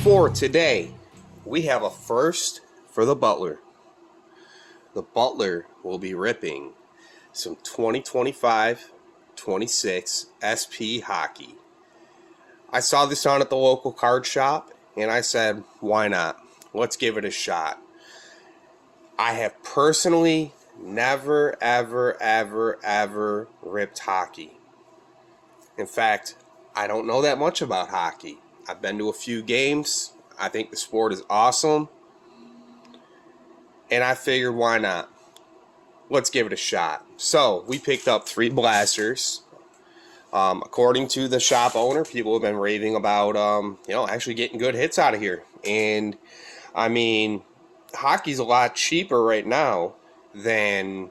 For today, we have a first for the Butler. The Butler will be ripping some 2025-26 SP hockey. I saw this on at the local card shop, and I said, why not? Let's give it a shot. I have personally never, ever ripped hockey. In fact, I don't know that much about hockey. I've been to a few games. I think the sport is awesome. And I figured, why not? Let's give it a shot. So, we picked up 3 blasters. According to the shop owner, people have been raving about, actually getting good hits out of here. And, I mean, hockey's a lot cheaper right now than,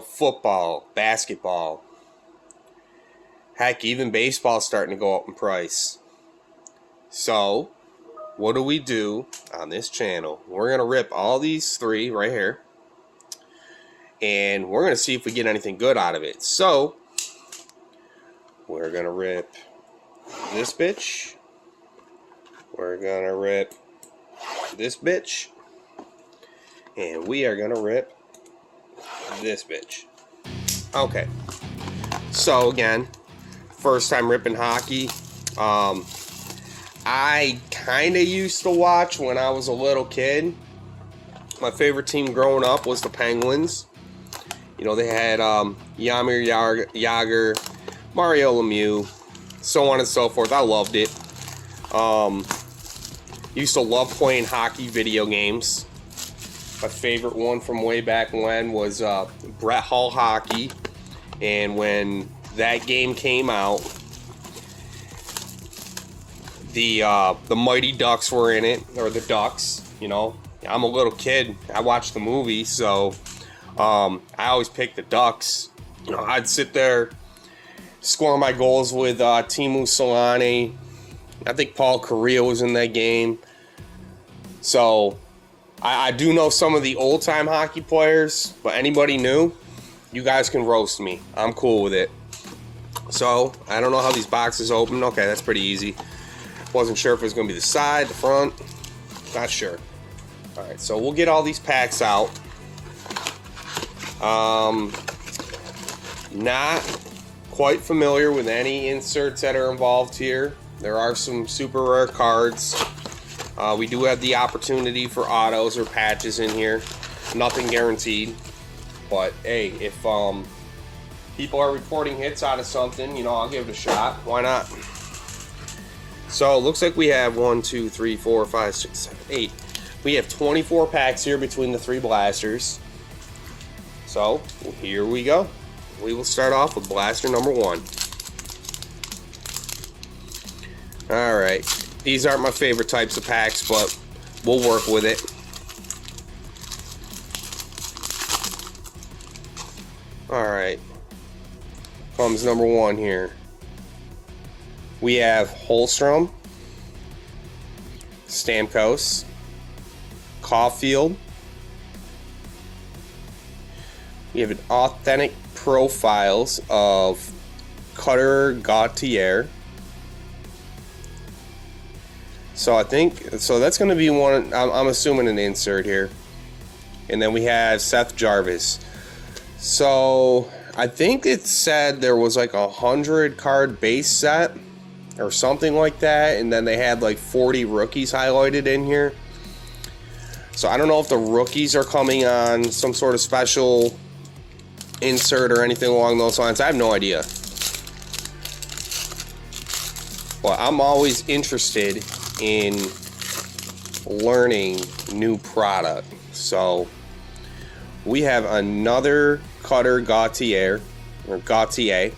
football, basketball. Heck, even baseball's starting to go up in price. So, what do we do on this channel? We're going to rip all these 3 right here. And we're going to see if we get anything good out of it. So, we're going to rip this bitch. We're going to rip this bitch. And we are going to rip this bitch. Okay. So, again, first time ripping hockey. I kind of used to watch when I was a little kid. My favorite team growing up was the Penguins. They had Jaromir Jagr, Mario Lemieux, so on and so forth. I loved it. Used to love playing hockey video games. My favorite one from way back when was Brett Hull Hockey. And when that game came out, the Mighty Ducks were in it, or the Ducks. I'm a little kid. I watched the movie, so I always picked the Ducks. I'd sit there, score my goals with Teemu Selanne. I think Paul Kariya was in that game. So I do know some of the old-time hockey players, but anybody new, you guys can roast me. I'm cool with it. So I don't know how these boxes open. Okay, that's pretty easy. Wasn't sure if it was going to be the side, the front. Not sure. Alright, so we'll get all these packs out. Not quite familiar with any inserts that are involved here. There are some super rare cards. We do have the opportunity for autos or patches in here. Nothing guaranteed. But hey, if people are reporting hits out of something, I'll give it a shot. Why not? So it looks like we have 1, 2, 3, 4, 5, 6, 7, 8. We have 24 packs here between the 3 blasters. So here we go. We will start off with blaster number 1. Alright. These aren't my favorite types of packs, but we'll work with it. Alright. Comes number 1 here. We have Holmstrom, Stamkos, Caulfield. We have an authentic profiles of Cutter Gauthier. So that's going to be one. I'm assuming an insert here. And then we have Seth Jarvis. So I think it said there was like 100 card base set or something like that, and then they had like 40 rookies highlighted in here. So I don't know if the rookies are coming on some sort of special insert or anything along those lines. I have no idea. But I'm always interested in learning new product. So we have another Cutter Gauthier, or Gauthier.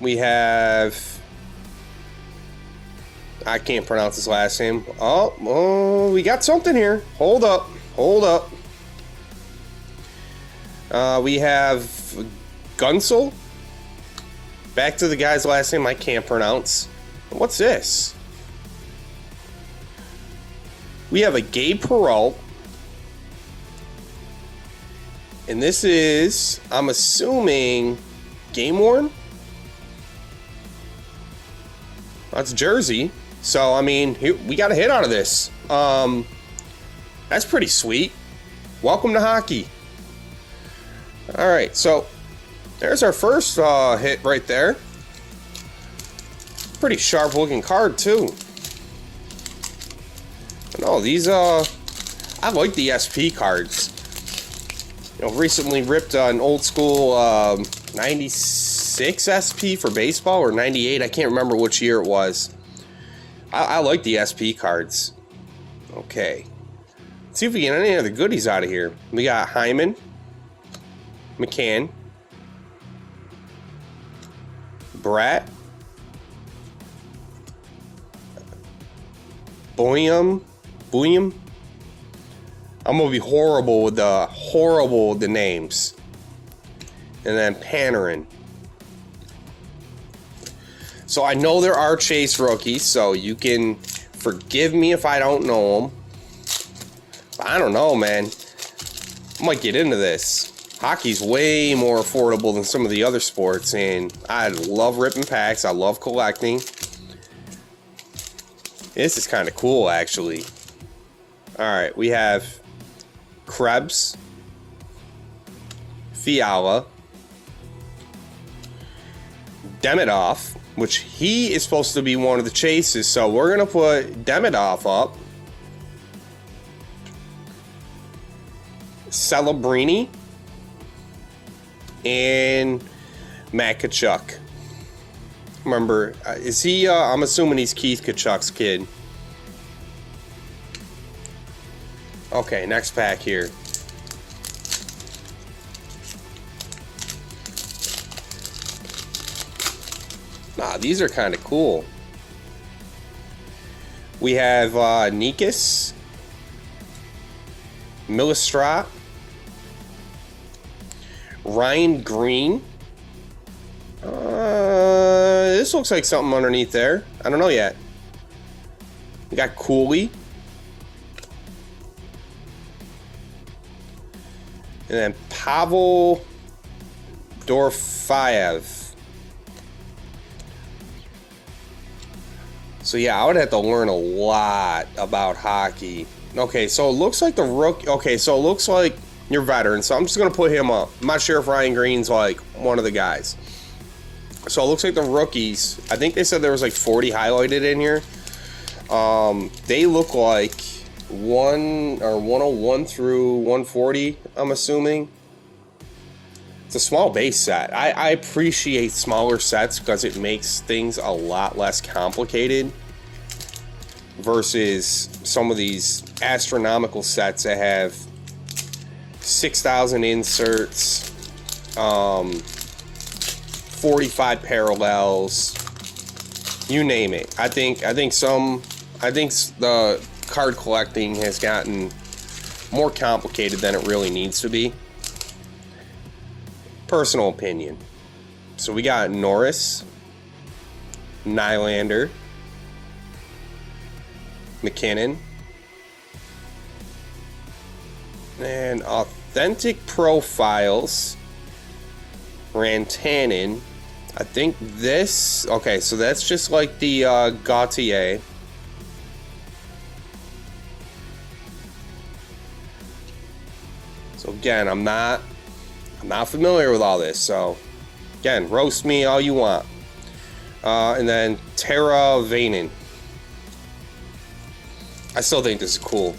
We have, I can't pronounce his last name. Oh, we got something here. Hold up. We have Gunsel. Back to the guy's last name I can't pronounce. What's this? We have a Gabe Perreault. And this is, I'm assuming, game worn? That's Jersey. So, I mean, we got a hit out of this. That's pretty sweet. Welcome to hockey. All right, so there's our first hit right there. Pretty sharp looking card too. No, these I like the SP cards. You know, recently ripped an old school 96 SP for baseball, or 98. I can't remember which year it was. I like the SP cards. Okay. Let's see if we get any other goodies out of here. We got Hyman, McCann, Bratt, Boyum. I'm gonna be horrible with the names. And then Panarin. So I know there are Chase rookies, so you can forgive me if I don't know them. But I don't know, man. I might get into this. Hockey's way more affordable than some of the other sports, and I love ripping packs. I love collecting. This is kind of cool, actually. Alright, we have Krebs, Fiala, Demidov, which he is supposed to be one of the chases, so we're going to put Demidov up. Celebrini, and Matt Tkachuk. Remember, is he, I'm assuming he's Keith Tkachuk's kid. Okay, next pack here. Nah, these are kind of cool. We have Nikas, Milistrat, Ryan Green. This looks like something underneath there. I don't know yet. We got Cooley. And then Pavel Dorofeyev. So yeah, I would have to learn a lot about hockey. Okay, so it looks like the rookie. Okay, so it looks like you're veteran. So I'm just gonna put him up. I'm not sure if Ryan Green's like one of the guys. So it looks like the rookies. I think they said there was like 40 highlighted in here. They look like 101 through 140. I'm assuming. It's a small base set. I appreciate smaller sets because it makes things a lot less complicated versus some of these astronomical sets that have 6,000 inserts, 45 parallels, you name it. I think the card collecting has gotten more complicated than it really needs to be. Personal opinion. So we got Norris, Nylander, McKinnon, and authentic profiles, Rantanen. I think this, okay, so that's just like the Gautier. So again, I'm not familiar with all this, so again, roast me all you want. And then Tara Vainen. I still think this is cool.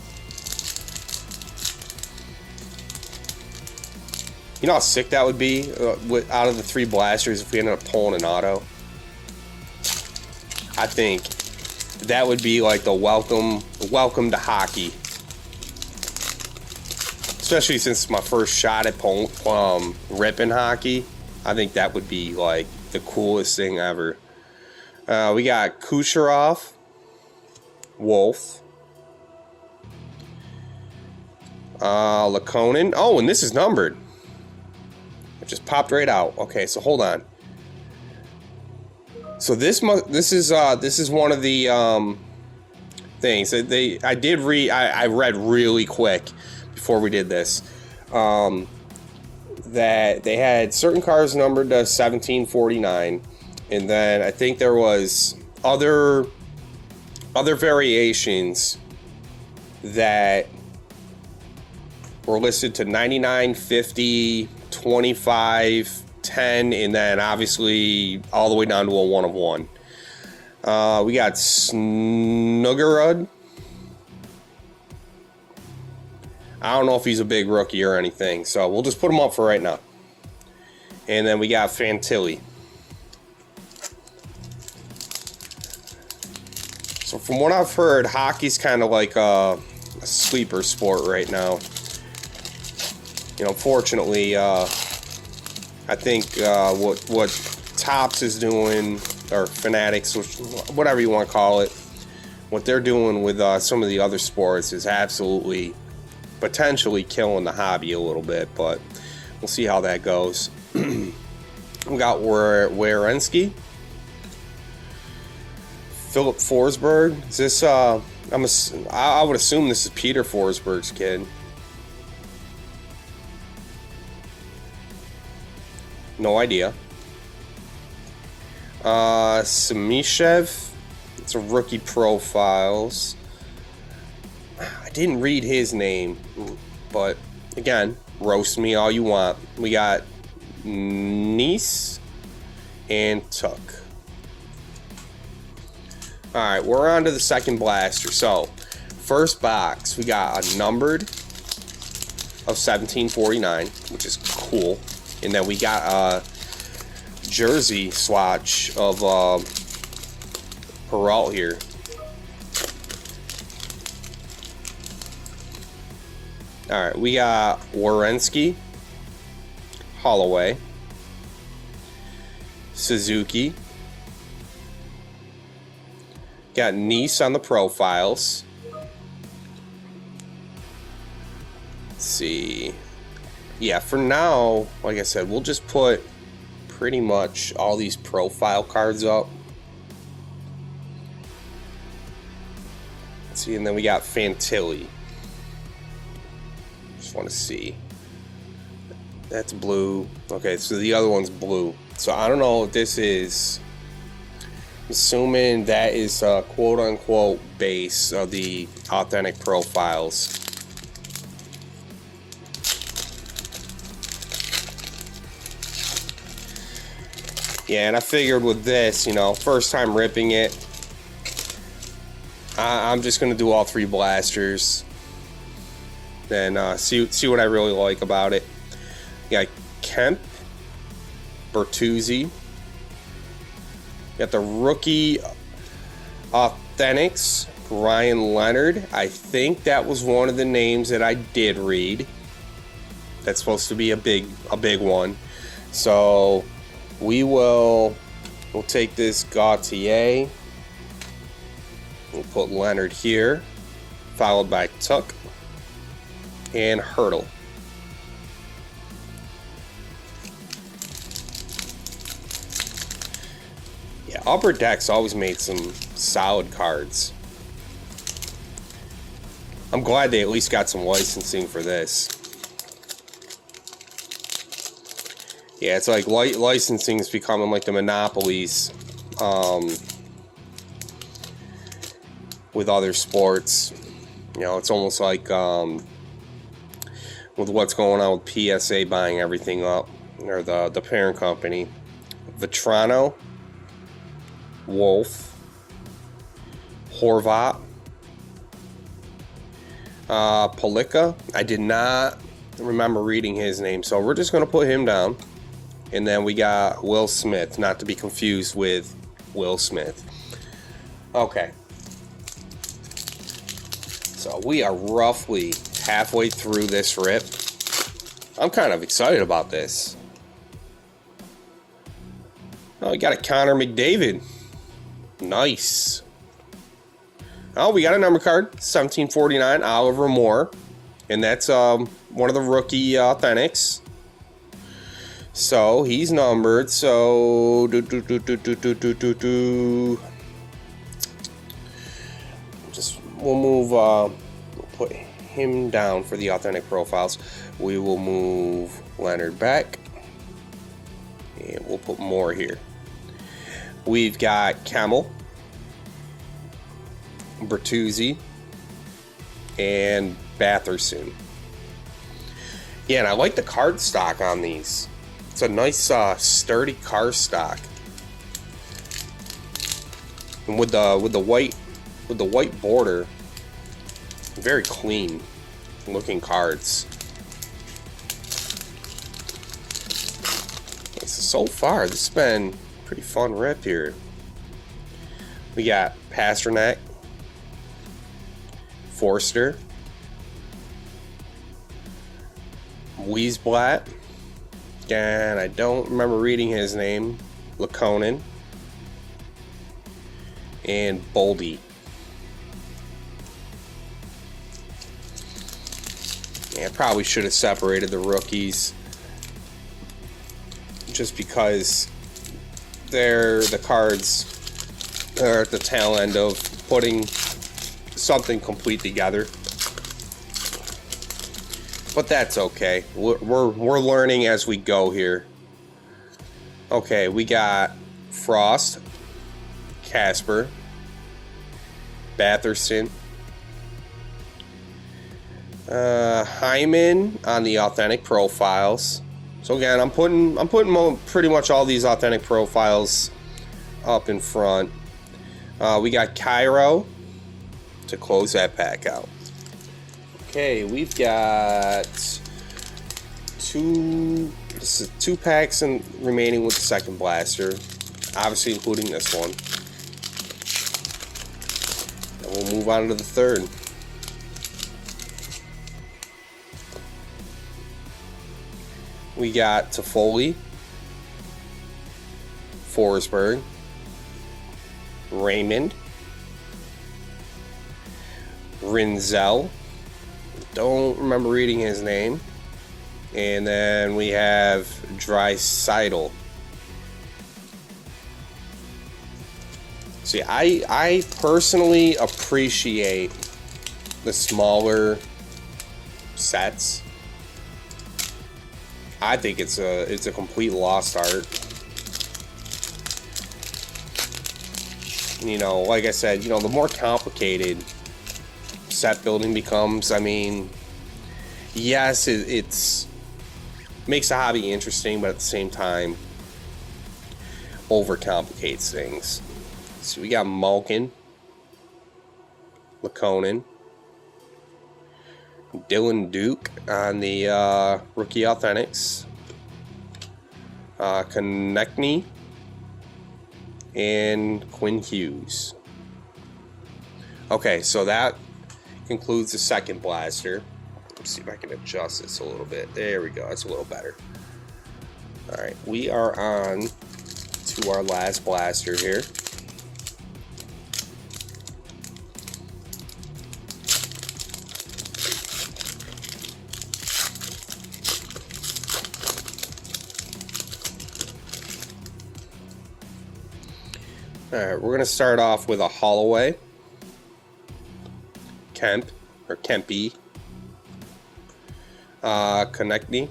You know how sick that would be out of the 3 blasters if we ended up pulling an auto? I think that would be like the welcome to hockey. Especially since it's my first shot at ripping hockey. I think that would be like the coolest thing ever. We got Kucherov, Wolf, Lakonen. Oh, and this is numbered. It just popped right out. Okay, so hold on. So this is one of the things that I read really quick before we did this, that they had certain cars numbered to 1749, and then I think there was other variations that were listed to 99, 50, 25, 10, and then obviously all the way down to a 1 of 1. We got Snuggerud. I don't know if he's a big rookie or anything, so we'll just put him up for right now. And then we got Fantilli. So from what I've heard, hockey's kind of like a sleeper sport right now. You know, fortunately, I think what Topps is doing, or Fanatics, whatever you want to call it, what they're doing with some of the other sports is absolutely, potentially killing the hobby a little bit, but we'll see how that goes. We got Werenski, Philip Forsberg. Is this? I would assume this is Peter Forsberg's kid. No idea. Samishev. It's a rookie profiles. I didn't read his name, but again, roast me all you want. We got Nice and Tuck. Alright, we're on to the second blaster. So, first box, we got a numbered of 1749, which is cool. And then we got a jersey swatch of Peralt here. Alright, we got Werenski, Holloway, Suzuki. Got Nice on the profiles. Let's see. Yeah, for now, like I said, we'll just put pretty much all these profile cards up. Let's see, and then we got Fantilli. Just want to see. That's blue. Okay, so the other one's blue. So I don't know if this is, assuming that is a quote-unquote base of the authentic profiles. Yeah, and I figured with this, you know, first time ripping it, I'm just going to do all three blasters. Then see what I really like about it. You got Kemp, Bertuzzi. Got the rookie authentics, Ryan Leonard. I think that was one of the names that I did read. That's supposed to be a big one. So we'll take this Gautier. We'll put Leonard here, followed by Tuck and Hurdle. Yeah, Upper Deck's always made some solid cards. I'm glad they at least got some licensing for this. Yeah, it's like licensing is becoming like the monopolies with other sports. You know, it's almost like with what's going on with PSA buying everything up, or the parent company. Vetrano, Wolf, Horvat, Palika. I did not remember reading his name, so we're just going to put him down. And then we got Will Smith, not to be confused with Will Smith. Okay. So we are roughly halfway through this rip. I'm kind of excited about this. Oh, we got a Connor McDavid. Nice. Oh, we got a number card, 1749, Oliver Moore. And that's one of the rookie authentics. So he's numbered. So we'll move. We'll put him down for the authentic profiles. We will move Leonard back, and we'll put Moore here. We've got Camel, Bertuzzi, and Batherson. Yeah, and I like the card stock on these. It's a nice, sturdy card stock, and with the white border, very clean looking cards. So far, this has been a pretty fun rip here. We got Pasternak, Forster, Wiesblatt, and I don't remember reading his name, Lakonen, and Boldy. Yeah, I probably should have separated the rookies, just because the cards are at the tail end of putting something complete together. But that's okay. We're learning as we go here. Okay, we got Frost, Casper, Batherson, Hyman on the authentic profiles. So again, I'm putting pretty much all these authentic profiles up in front. We got Cairo to close that pack out. Okay, we've got two packs remaining with the second blaster, obviously including this one. And we'll move on to the third. We got Toffoli, Forsberg, Raymond, Rinzel, don't remember reading his name, and then we have Draisaitl. See, I personally appreciate the smaller sets. I think it's a complete lost art. You know, like I said, you know, the more complicated set building becomes, I mean, yes, it's makes the hobby interesting, but at the same time, overcomplicates things. So we got Malkin, Lakonen, Dylan Duke on the rookie authentics, Konechny, and Quinn Hughes. Okay, so that concludes the second blaster. Let's see if I can adjust this a little bit. There we go, that's a little better. Alright, we are on to our last blaster here. Alright, we're going to start off with a Holloway, Kemp, or Kempy, Konechny,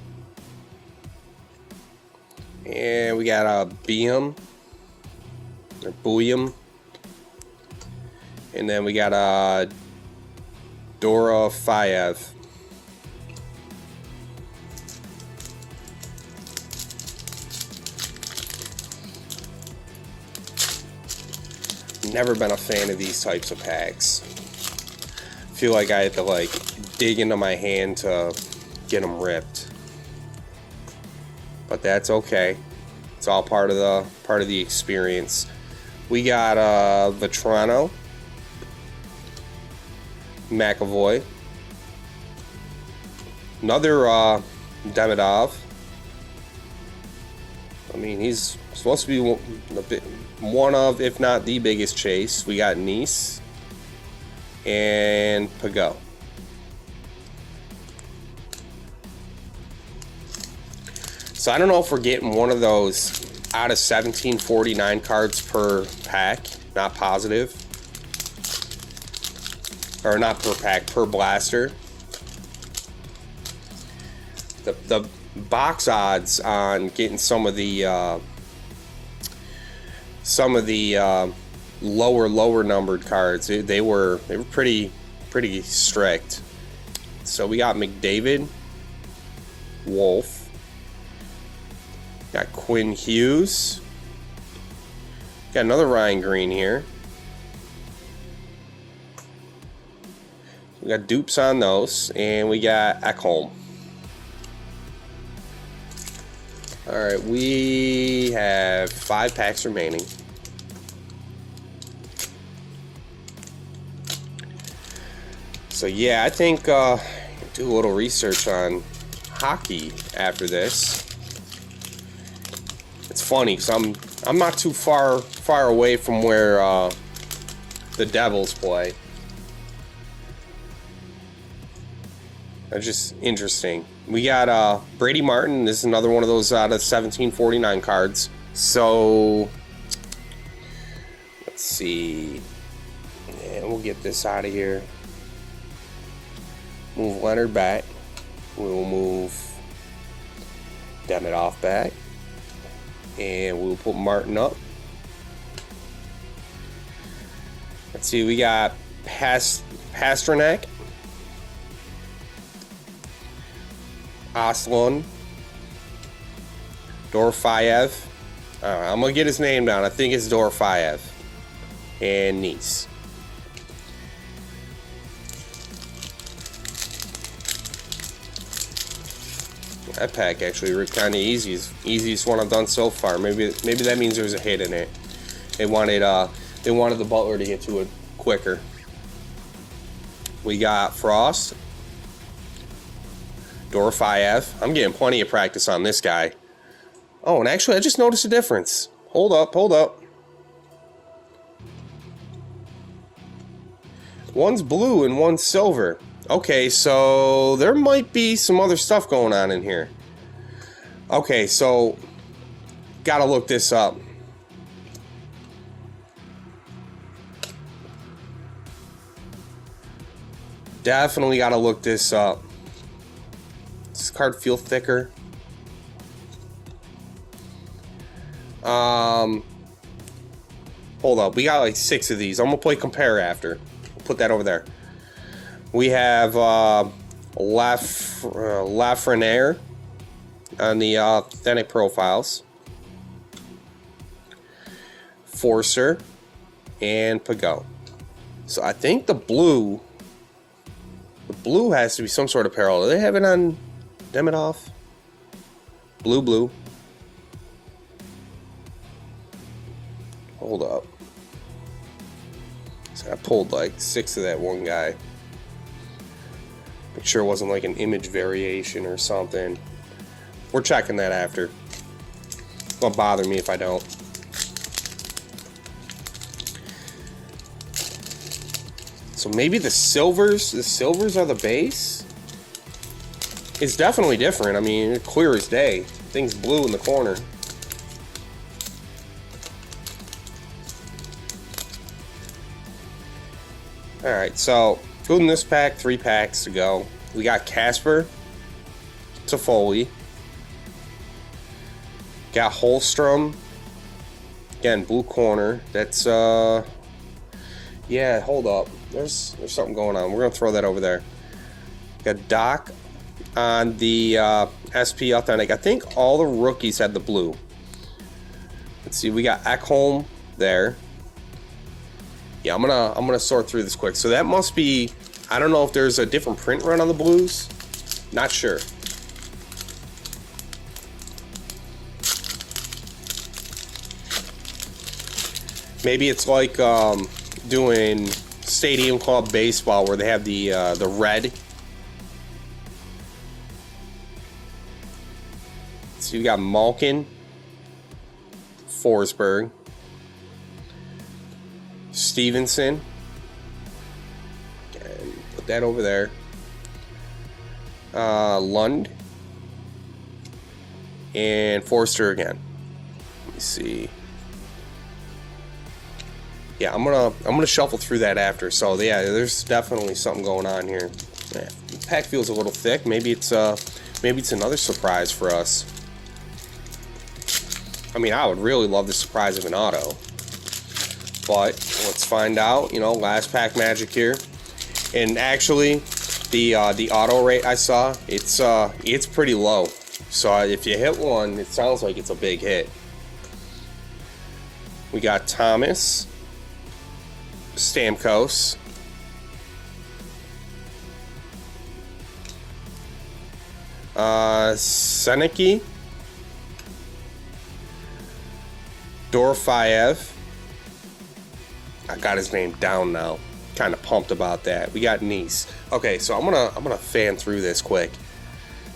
and we got a Beam, or Buyam, and then we got a Dorofeyev. Never been a fan of these types of packs. Feel like I had to like dig into my hand to get them ripped, but that's okay. It's all part of the experience. We got Vetrano, McAvoy, another Demidov. I mean, he's supposed to be one of, if not the biggest chase. We got Nice and Pagot. So I don't know if we're getting one of those out of 1749 cards per pack. Not positive. Or not per pack, per blaster. The box odds on getting some of the lower numbered cards. They were pretty strict. So we got McDavid, Wolf, got Quinn Hughes, got another Ryan Green here. We got dupes on those, and we got Ekholm. Alright, we have 5 packs remaining. So yeah, I think do a little research on hockey after this. It's funny because I'm not too far away from where the Devils play. That's just interesting. We got Brady Martin. This is another one of those out of 1749 cards. So let's see. And we'll get this out of here. Move Leonard back. We'll move Demidov back. And we'll put Martin up. Let's see. We got Pasternak, Aslan, Dorofeyev. I'm going to get his name down. I think it's Dorofeyev. And Nice. That pack actually kind of easy. Easiest one I've done so far. Maybe that means there's a hit in it. They wanted the Butler to get to it quicker. We got Frost, Dorofeyev. I'm getting plenty of practice on this guy. Oh, and actually, I just noticed a difference. Hold up. One's blue and one's silver. Okay, so there might be some other stuff going on in here. Okay, so gotta look this up. Definitely gotta look this up. Does this card feel thicker? Hold up, we got like 6 of these. I'm gonna play compare after. Put that over there. We have Lafreniere on the authentic profiles, Forcer, and Pagot. So I think the blue has to be some sort of parallel. Do they have it on Demidov? Blue. Hold up. So I pulled like 6 of that one guy. Make sure it wasn't like an image variation or something. We're checking that after. It won't bother me if I don't. So maybe the silvers are the base? It's definitely different. I mean, clear as day. Thing's blue in the corner. Alright, so including this pack, 3 packs to go. We got Casper, Toffoli, got Holstrom, again blue corner. That's yeah. Hold up, there's something going on. We're gonna throw that over there. Got Doc on the SP Authentic. I think all the rookies had the blue. Let's see, we got Ekholm there. Yeah, I'm gonna sort through this quick. So that must be, I don't know if there's a different print run on the blues. Not sure. Maybe it's like doing Stadium Club baseball where they have the red. So you got Malkin, Forsberg, Stevenson, and put that over there. Lund and Forster again. Let me see. Yeah, I'm gonna shuffle through that after. So yeah, there's definitely something going on here. Yeah, the pack feels a little thick. Maybe it's another surprise for us. I mean, I would really love the surprise of an auto. But let's find out. You know, last pack magic here. And actually, the auto rate I saw, it's pretty low. So if you hit one, it sounds like it's a big hit. We got Thomas, Stamkos, Seneki, Dorofeyev. I got his name down now. Kind of pumped about that. We got Nice. Okay, so I'm gonna fan through this quick.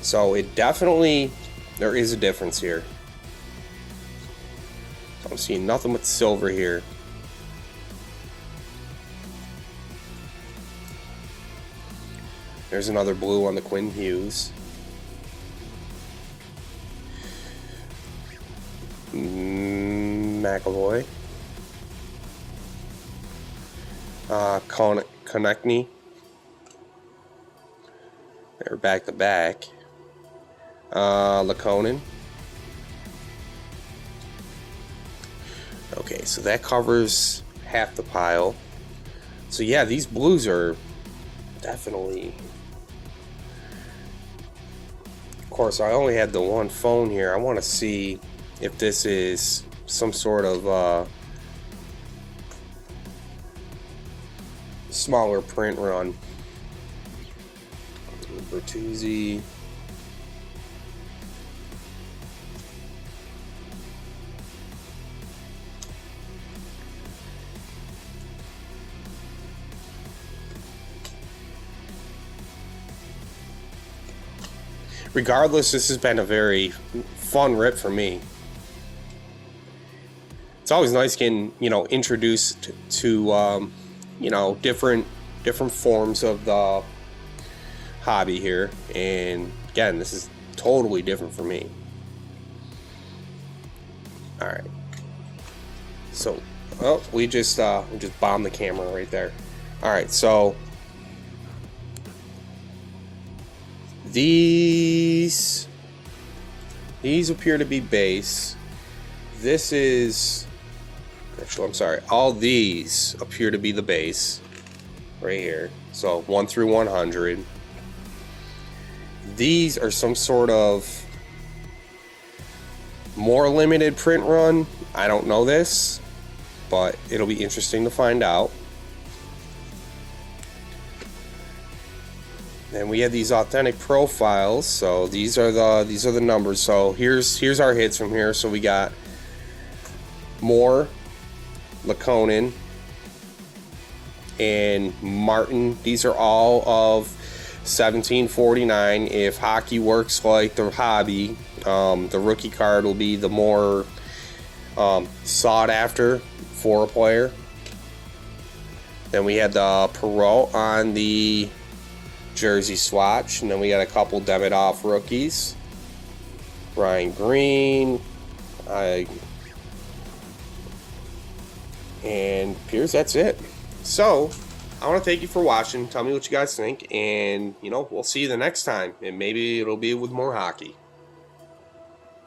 So it definitely, there is a difference here. So I'm seeing nothing but silver here. There's another blue on the Quinn Hughes. McAvoy. Konechny. They're back to back. Lakonen. Okay, so that covers half the pile. So yeah, these blues are definitely. Of course, I only had the one phone here. I want to see if this is some sort of smaller print run. Bertuzzi. Regardless, this has been a very fun rip for me. It's always nice getting, you know, introduced to you know, different forms of the hobby here, and again, this is totally different for me. All right, so we just bombed the camera right there. All right, so these appear to be base. This is actually, I'm sorry, all these appear to be the base right here. So 1 through 100. These are some sort of more limited print run. I don't know this, but it'll be interesting to find out. And we have these authentic profiles. So these are the numbers. So here's our hits from here. So we got Moore, Lakonen, and Martin. These are all of 1749. If hockey works like the hobby, the rookie card will be the more sought after for a player. Then we had the Perot on the jersey swatch, and then we got a couple Demidov rookies. Ryan Green, and Pierce. That's it. So I want to thank you for watching. Tell me what you guys think, and you know, we'll see you the next time, and maybe it'll be with more hockey.